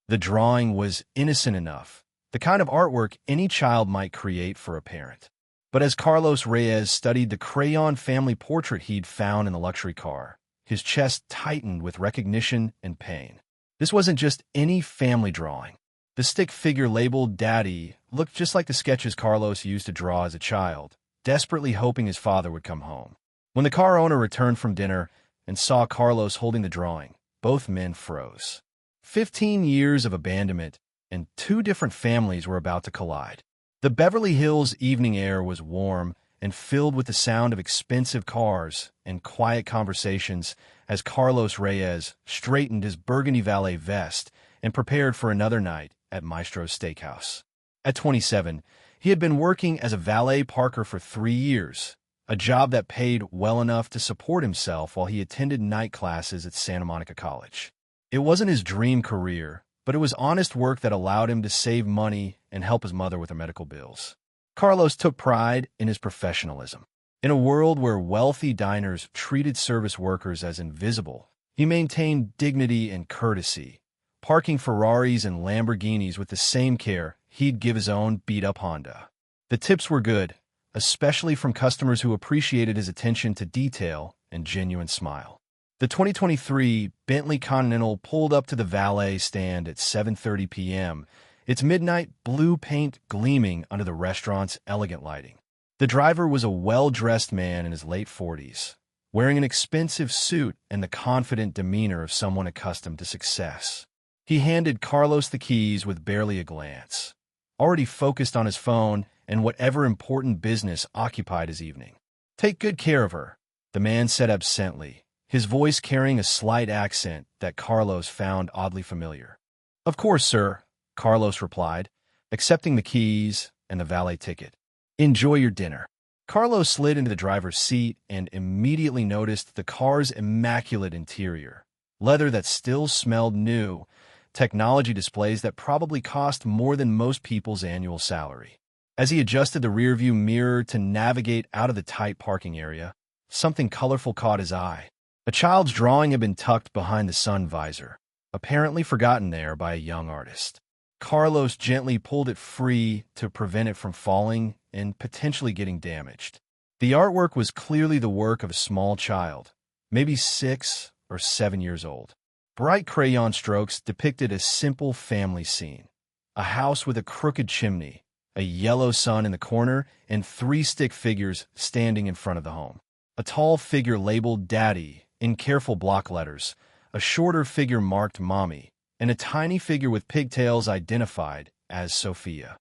The drawing was innocent enough, the kind of artwork any child might create for a parent. But as Carlos Reyes studied the crayon family portrait he'd found in the luxury car, his chest tightened with recognition and pain. This wasn't just any family drawing. The stick figure labeled Daddy looked just like the sketches Carlos used to draw as a child, desperately hoping his father would come home. When the car owner returned from dinner and saw Carlos holding the drawing, both men froze. 15 years of abandonment, and two different families were about to collide. The Beverly Hills evening air was warm and filled with the sound of expensive cars and quiet conversations as Carlos Reyes straightened his burgundy valet vest and prepared for another night at Maestro's Steakhouse. At 27, he had been working as a valet parker for 3 years, a job that paid well enough to support himself while he attended night classes at Santa Monica College. It wasn't his dream career, but it was honest work that allowed him to save money and help his mother with her medical bills. Carlos took pride in his professionalism. In a world where wealthy diners treated service workers as invisible, he maintained dignity and courtesy, parking Ferraris and Lamborghinis with the same care he'd give his own beat-up Honda. The tips were good, especially from customers who appreciated his attention to detail and genuine smile. The 2023 Bentley Continental pulled up to the valet stand at 7:30 p.m., its midnight blue paint gleaming under the restaurant's elegant lighting. The driver was a well-dressed man in his late 40s, wearing an expensive suit and the confident demeanor of someone accustomed to success. He handed Carlos the keys with barely a glance, already focused on his phone and whatever important business occupied his evening. "Take good care of her," the man said absently, his voice carrying a slight accent that Carlos found oddly familiar. "Of course, sir," Carlos replied, accepting the keys and the valet ticket. "Enjoy your dinner." Carlos slid into the driver's seat and immediately noticed the car's immaculate interior. Leather that still smelled new, technology displays that probably cost more than most people's annual salary. As he adjusted the rearview mirror to navigate out of the tight parking area, something colorful caught his eye. A child's drawing had been tucked behind the sun visor, apparently forgotten there by a young artist. Carlos gently pulled it free to prevent it from falling and potentially getting damaged. The artwork was clearly the work of a small child, maybe 6 or 7 years old. Bright crayon strokes depicted a simple family scene: a house with a crooked chimney, a yellow sun in the corner, and 3 stick figures standing in front of the home. A tall figure labeled Daddy in careful block letters, a shorter figure marked Mommy, and a tiny figure with pigtails identified as Sofia.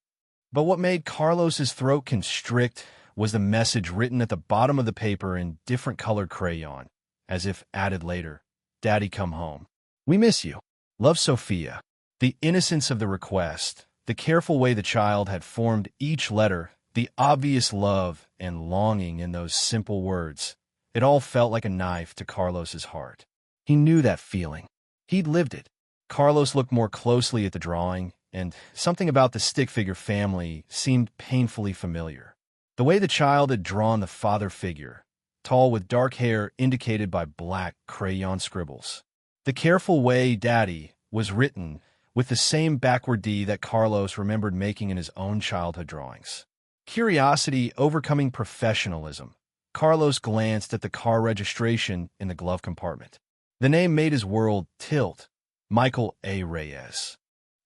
But what made Carlos's throat constrict was the message written at the bottom of the paper in different colored crayon, as if added later: "Daddy, come home. We miss you. Love, Sofia." The innocence of the request, the careful way the child had formed each letter, the obvious love and longing in those simple words, it all felt like a knife to Carlos's heart. He knew that feeling. He'd lived it. Carlos looked more closely at the drawing, and something about the stick figure family seemed painfully familiar. The way the child had drawn the father figure, tall with dark hair indicated by black crayon scribbles. The careful way Daddy was written with the same backward D that Carlos remembered making in his own childhood drawings. Curiosity overcoming professionalism, Carlos glanced at the car registration in the glove compartment. The name made his world tilt: Michael A. Reyes.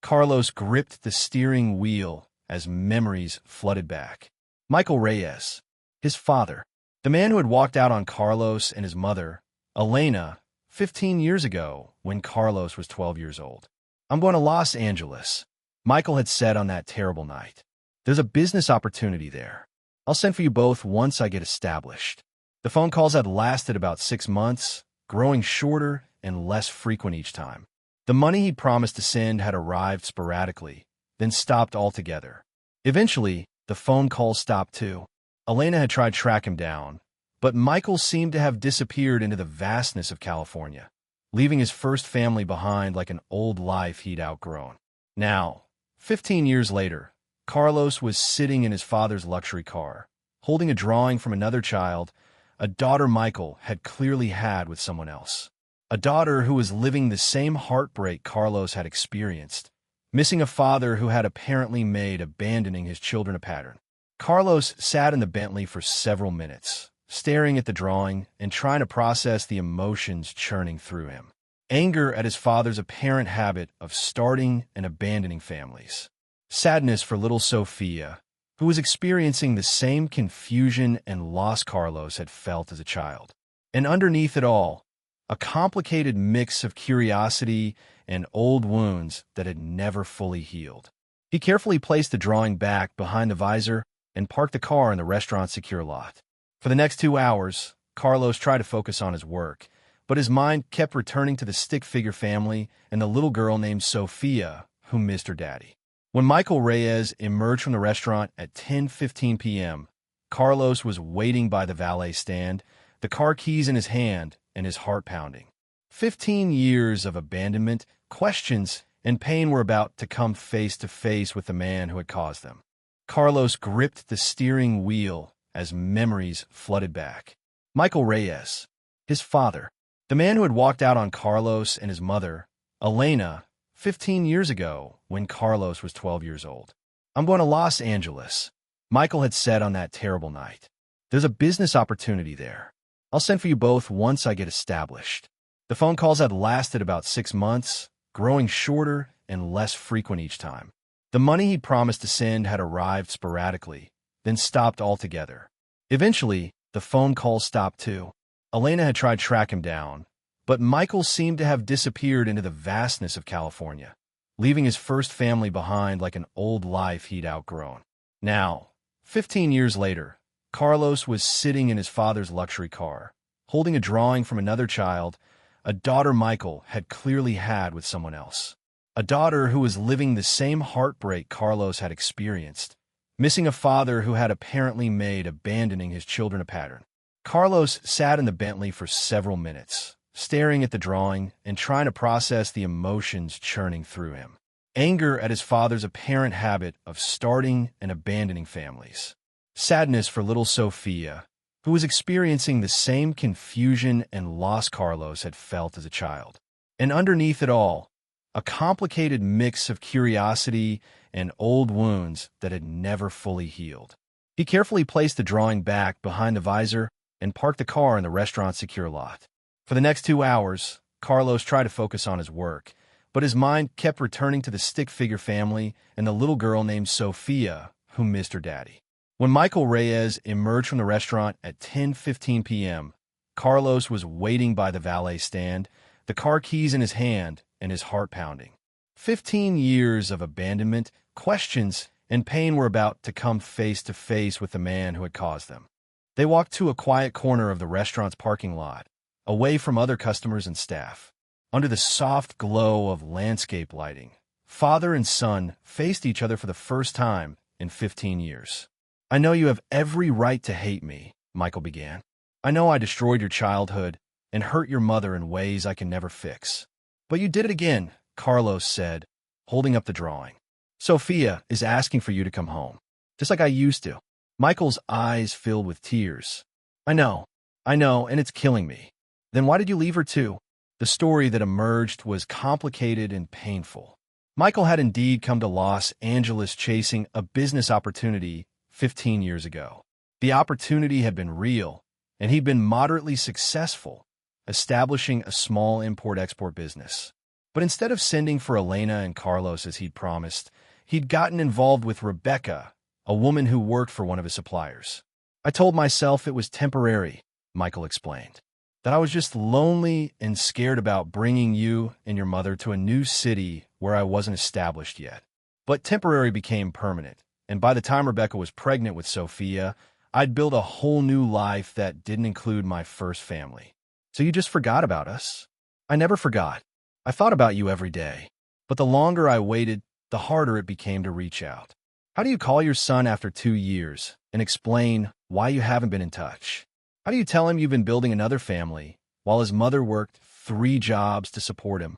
Carlos gripped the steering wheel as memories flooded back. Michael Reyes, his father, the man who had walked out on Carlos and his mother, Elena, 15 years ago when Carlos was 12 years old. "I'm going to Los Angeles," Michael had said on that terrible night. "There's a business opportunity there. I'll send for you both once I get established." The phone calls had lasted about 6 months, growing shorter and less frequent each time. The money he promised to send had arrived sporadically, then stopped altogether. Eventually, the phone calls stopped too. Elena had tried to track him down, but Michael seemed to have disappeared into the vastness of California, leaving his first family behind like an old life he'd outgrown. Now, 15 years later, Carlos was sitting in his father's luxury car, holding a drawing from another child, a daughter Michael had clearly had with someone else. a daughter who was living the same heartbreak Carlos had experienced, missing a father who had apparently made abandoning his children a pattern. Carlos sat in the Bentley for several minutes, staring at the drawing and trying to process the emotions churning through him. Anger at his father's apparent habit of starting and abandoning families. Sadness for little Sofia, who was experiencing the same confusion and loss Carlos had felt as a child. And underneath it all, a complicated mix of curiosity and old wounds that had never fully healed. He carefully placed the drawing back behind the visor and parked the car in the restaurant's secure lot. For the next 2 hours, Carlos tried to focus on his work, but his mind kept returning to the stick figure family and the little girl named Sofia who missed her daddy. When Michael Reyes emerged from the restaurant at 10:15 p.m., Carlos was waiting by the valet stand, the car keys in his hand and his heart pounding. 15 years of abandonment, questions, and pain were about to come face to face with the man who had caused them. Carlos gripped the steering wheel as memories flooded back. Michael Reyes, his father, the man who had walked out on Carlos and his mother, Elena, 15 years ago when Carlos was 12 years old. "I'm going to Los Angeles," Michael had said on that terrible night. "There's a business opportunity there. I'll send for you both once I get established." The phone calls had lasted about 6 months, growing shorter and less frequent each time. The money he promised to send had arrived sporadically, then stopped altogether. Eventually, the phone calls stopped too. Elena had tried to track him down, but Michael seemed to have disappeared into the vastness of California, leaving his first family behind like an old life he'd outgrown. Now, 15 years later, Carlos was sitting in his father's luxury car, holding a drawing from another child, a daughter Michael had clearly had with someone else. A daughter who was living the same heartbreak Carlos had experienced, missing a father who had apparently made abandoning his children a pattern. Carlos sat in the Bentley for several minutes, staring at the drawing and trying to process the emotions churning through him. Anger at his father's apparent habit of starting and abandoning families. Sadness for little Sofia, who was experiencing the same confusion and loss Carlos had felt as a child. And underneath it all, a complicated mix of curiosity and old wounds that had never fully healed. He carefully placed the drawing back behind the visor and parked the car in the restaurant's secure lot. For the next 2 hours, Carlos tried to focus on his work, but his mind kept returning to the stick figure family and the little girl named Sofia who missed her daddy. When Michael Reyes emerged from the restaurant at 10:15 p.m., Carlos was waiting by the valet stand, the car keys in his hand and his heart pounding. 15 years of abandonment, questions, and pain were about to come face to face with the man who had caused them. They walked to a quiet corner of the restaurant's parking lot, away from other customers and staff. Under the soft glow of landscape lighting, father and son faced each other for the first time in 15 years. "I know you have every right to hate me," Michael began. "I know I destroyed your childhood and hurt your mother in ways I can never fix. But you did it again," Carlos said, holding up the drawing. "Sofia is asking for you to come home, just like I used to." Michael's eyes filled with tears. I know, and it's killing me." "Then why did you leave her too?" The story that emerged was complicated and painful. Michael had indeed come to Los Angeles chasing a business opportunity 15 years ago. The opportunity had been real, and he'd been moderately successful, establishing a small import-export business. But instead of sending for Elena and Carlos as he'd promised, he'd gotten involved with Rebecca, a woman who worked for one of his suppliers. "I told myself it was temporary," Michael explained. "That I was just lonely and scared about bringing you and your mother to a new city where I wasn't established yet. But temporary became permanent, and by the time Rebecca was pregnant with Sofia, I'd built a whole new life that didn't include my first family." "So you just forgot about us?" "I never forgot. I thought about you every day. But the longer I waited, the harder it became to reach out. How do you call your son after 2 years and explain why you haven't been in touch? How do you tell him you've been building another family while his mother worked 3 jobs to support him?"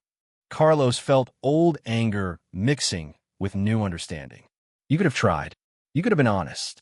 Carlos felt old anger mixing with new understanding. "You could have tried. You could have been honest."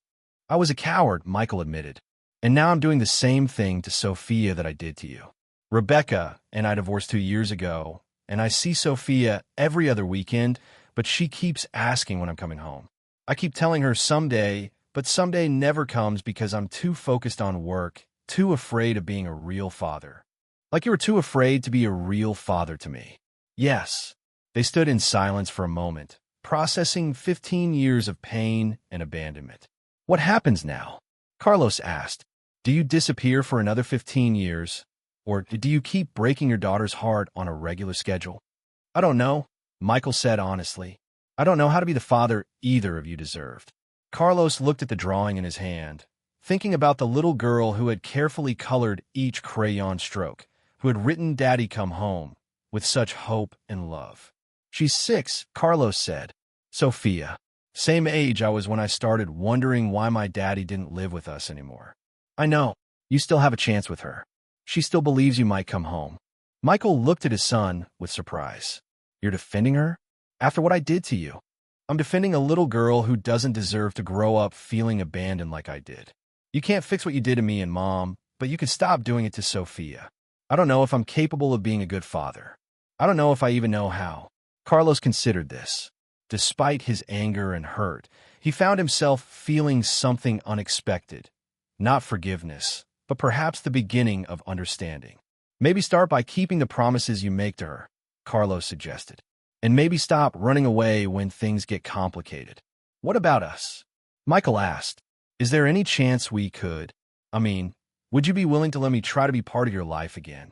"I was a coward," Michael admitted. "And now I'm doing the same thing to Sofia that I did to you." Rebecca and I divorced 2 years ago, and I see Sofia every other weekend, but she keeps asking when I'm coming home. I keep telling her someday, but someday never comes because I'm too focused on work, too afraid of being a real father. Like you were too afraid to be a real father to me. Yes. They stood in silence for a moment, processing 15 years of pain and abandonment. What happens now? Carlos asked. Do you disappear for another 15 years? Or do you keep breaking your daughter's heart on a regular schedule? I don't know, Michael said honestly. I don't know how to be the father either of you deserved. Carlos looked at the drawing in his hand, thinking about the little girl who had carefully colored each crayon stroke, who had written "Daddy, come home" with such hope and love. She's 6, Carlos said. Sofia. Same age I was when I started wondering why my daddy didn't live with us anymore. I know. You still have a chance with her. She still believes you might come home. Michael looked at his son with surprise. You're defending her? After what I did to you? I'm defending a little girl who doesn't deserve to grow up feeling abandoned like I did. You can't fix what you did to me and Mom, but you can stop doing it to Sofia. I don't know if I'm capable of being a good father. I don't know if I even know how. Carlos considered this. Despite his anger and hurt, he found himself feeling something unexpected. Not forgiveness, but perhaps the beginning of understanding. Maybe start by keeping the promises you make to her, Carlos suggested. And maybe stop running away when things get complicated. What about us? Michael asked. Is there any chance we could? Would you be willing to let me try to be part of your life again?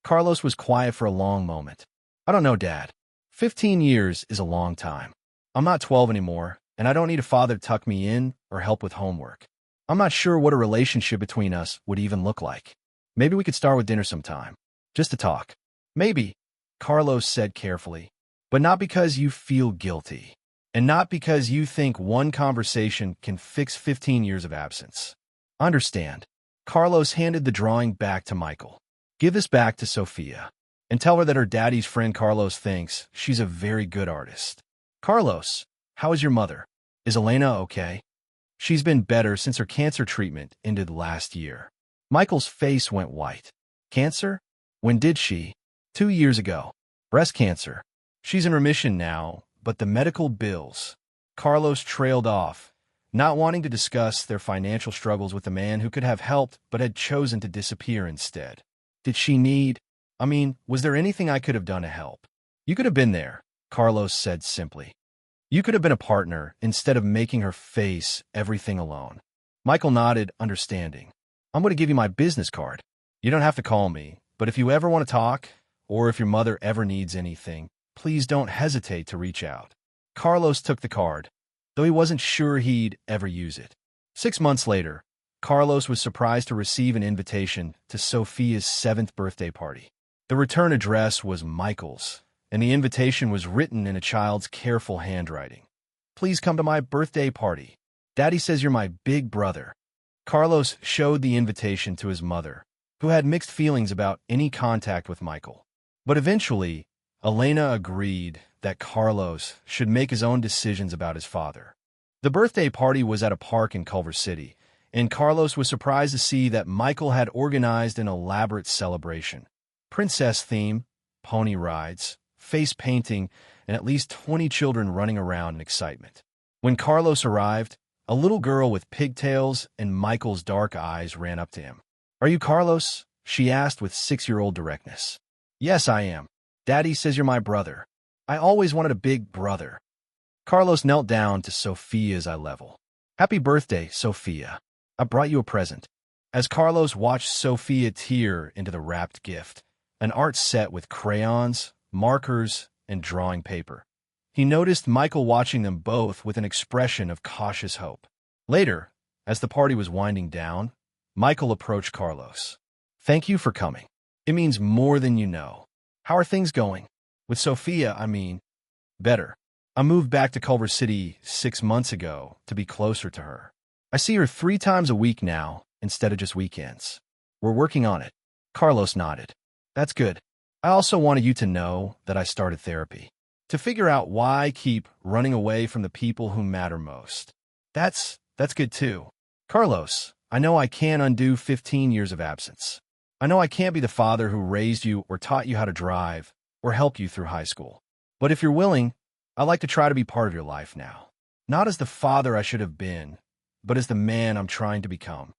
Carlos was quiet for a long moment. I don't know, Dad. 15 years is a long time. I'm not 12 anymore, and I don't need a father to tuck me in or help with homework. I'm not sure what a relationship between us would even look like. Maybe we could start with dinner sometime, just to talk. Maybe, Carlos said carefully, but not because you feel guilty, and not because you think one conversation can fix 15 years of absence. Understand. Carlos handed the drawing back to Michael. Give this back to Sofia, and tell her that her daddy's friend Carlos thinks she's a very good artist. Carlos, how is your mother? Is Elena okay? She's been better since her cancer treatment ended last year. Michael's face went white. Cancer? When did she? 2 years ago. Breast cancer. She's in remission now, but the medical bills. Carlos trailed off, not wanting to discuss their financial struggles with the man who could have helped but had chosen to disappear instead. Did she need? Was there anything I could have done to help? You could have been there, Carlos said simply. You could have been a partner instead of making her face everything alone. Michael nodded, understanding. I'm going to give you my business card. You don't have to call me, but if you ever want to talk, or if your mother ever needs anything, please don't hesitate to reach out. Carlos took the card, though he wasn't sure he'd ever use it. 6 months later, Carlos was surprised to receive an invitation to Sofia's 7th birthday party. The return address was Michael's, and the invitation was written in a child's careful handwriting. Please come to my birthday party. Daddy says you're my big brother. Carlos showed the invitation to his mother, who had mixed feelings about any contact with Michael. But eventually, Elena agreed that Carlos should make his own decisions about his father. The birthday party was at a park in Culver City, and Carlos was surprised to see that Michael had organized an elaborate celebration. Princess theme, pony rides, face painting, and at least 20 children running around in excitement. When Carlos arrived, a little girl with pigtails and Michael's dark eyes ran up to him. Are you Carlos? She asked with 6-year-old directness. Yes, I am. Daddy says you're my brother. I always wanted a big brother. Carlos knelt down to Sofia's eye level. Happy birthday, Sofia. I brought you a present. As Carlos watched Sofia tear into the wrapped gift, an art set with crayons, markers, and drawing paper, he noticed Michael watching them both with an expression of cautious hope. Later, as the party was winding down, Michael approached Carlos. Thank you for coming. It means more than you know. How are things going? With Sofia, better. I moved back to Culver City 6 months ago to be closer to her. I see her 3 times a week now instead of just weekends. We're working on it. Carlos nodded. That's good. I also wanted you to know that I started therapy, to figure out why I keep running away from the people who matter most. That's good too. Carlos, I know I can't undo 15 years of absence. I know I can't be the father who raised you or taught you how to drive or helped you through high school. But if you're willing, I'd like to try to be part of your life now. Not as the father I should have been, but as the man I'm trying to become."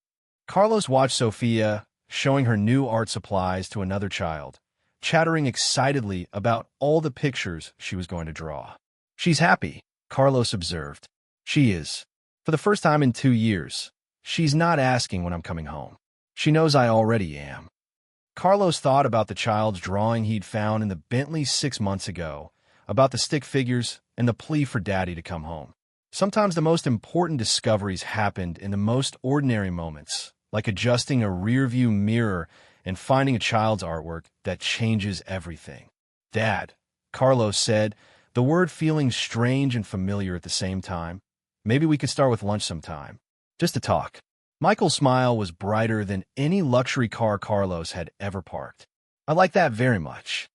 Carlos watched Sofia showing her new art supplies to another child, chattering excitedly about all the pictures she was going to draw. "She's happy," Carlos observed. "She is. For the first time in 2 years, she's not asking when I'm coming home. She knows I already am." Carlos thought about the child's drawing he'd found in the Bentley 6 months ago, about the stick figures and the plea for Daddy to come home. Sometimes the most important discoveries happened in the most ordinary moments, like adjusting a rearview mirror and finding a child's artwork that changes everything. "Dad," Carlos said, the word feeling strange and familiar at the same time. "Maybe we could start with lunch sometime, just to talk." Michael's smile was brighter than any luxury car Carlos had ever parked. "I like that very much.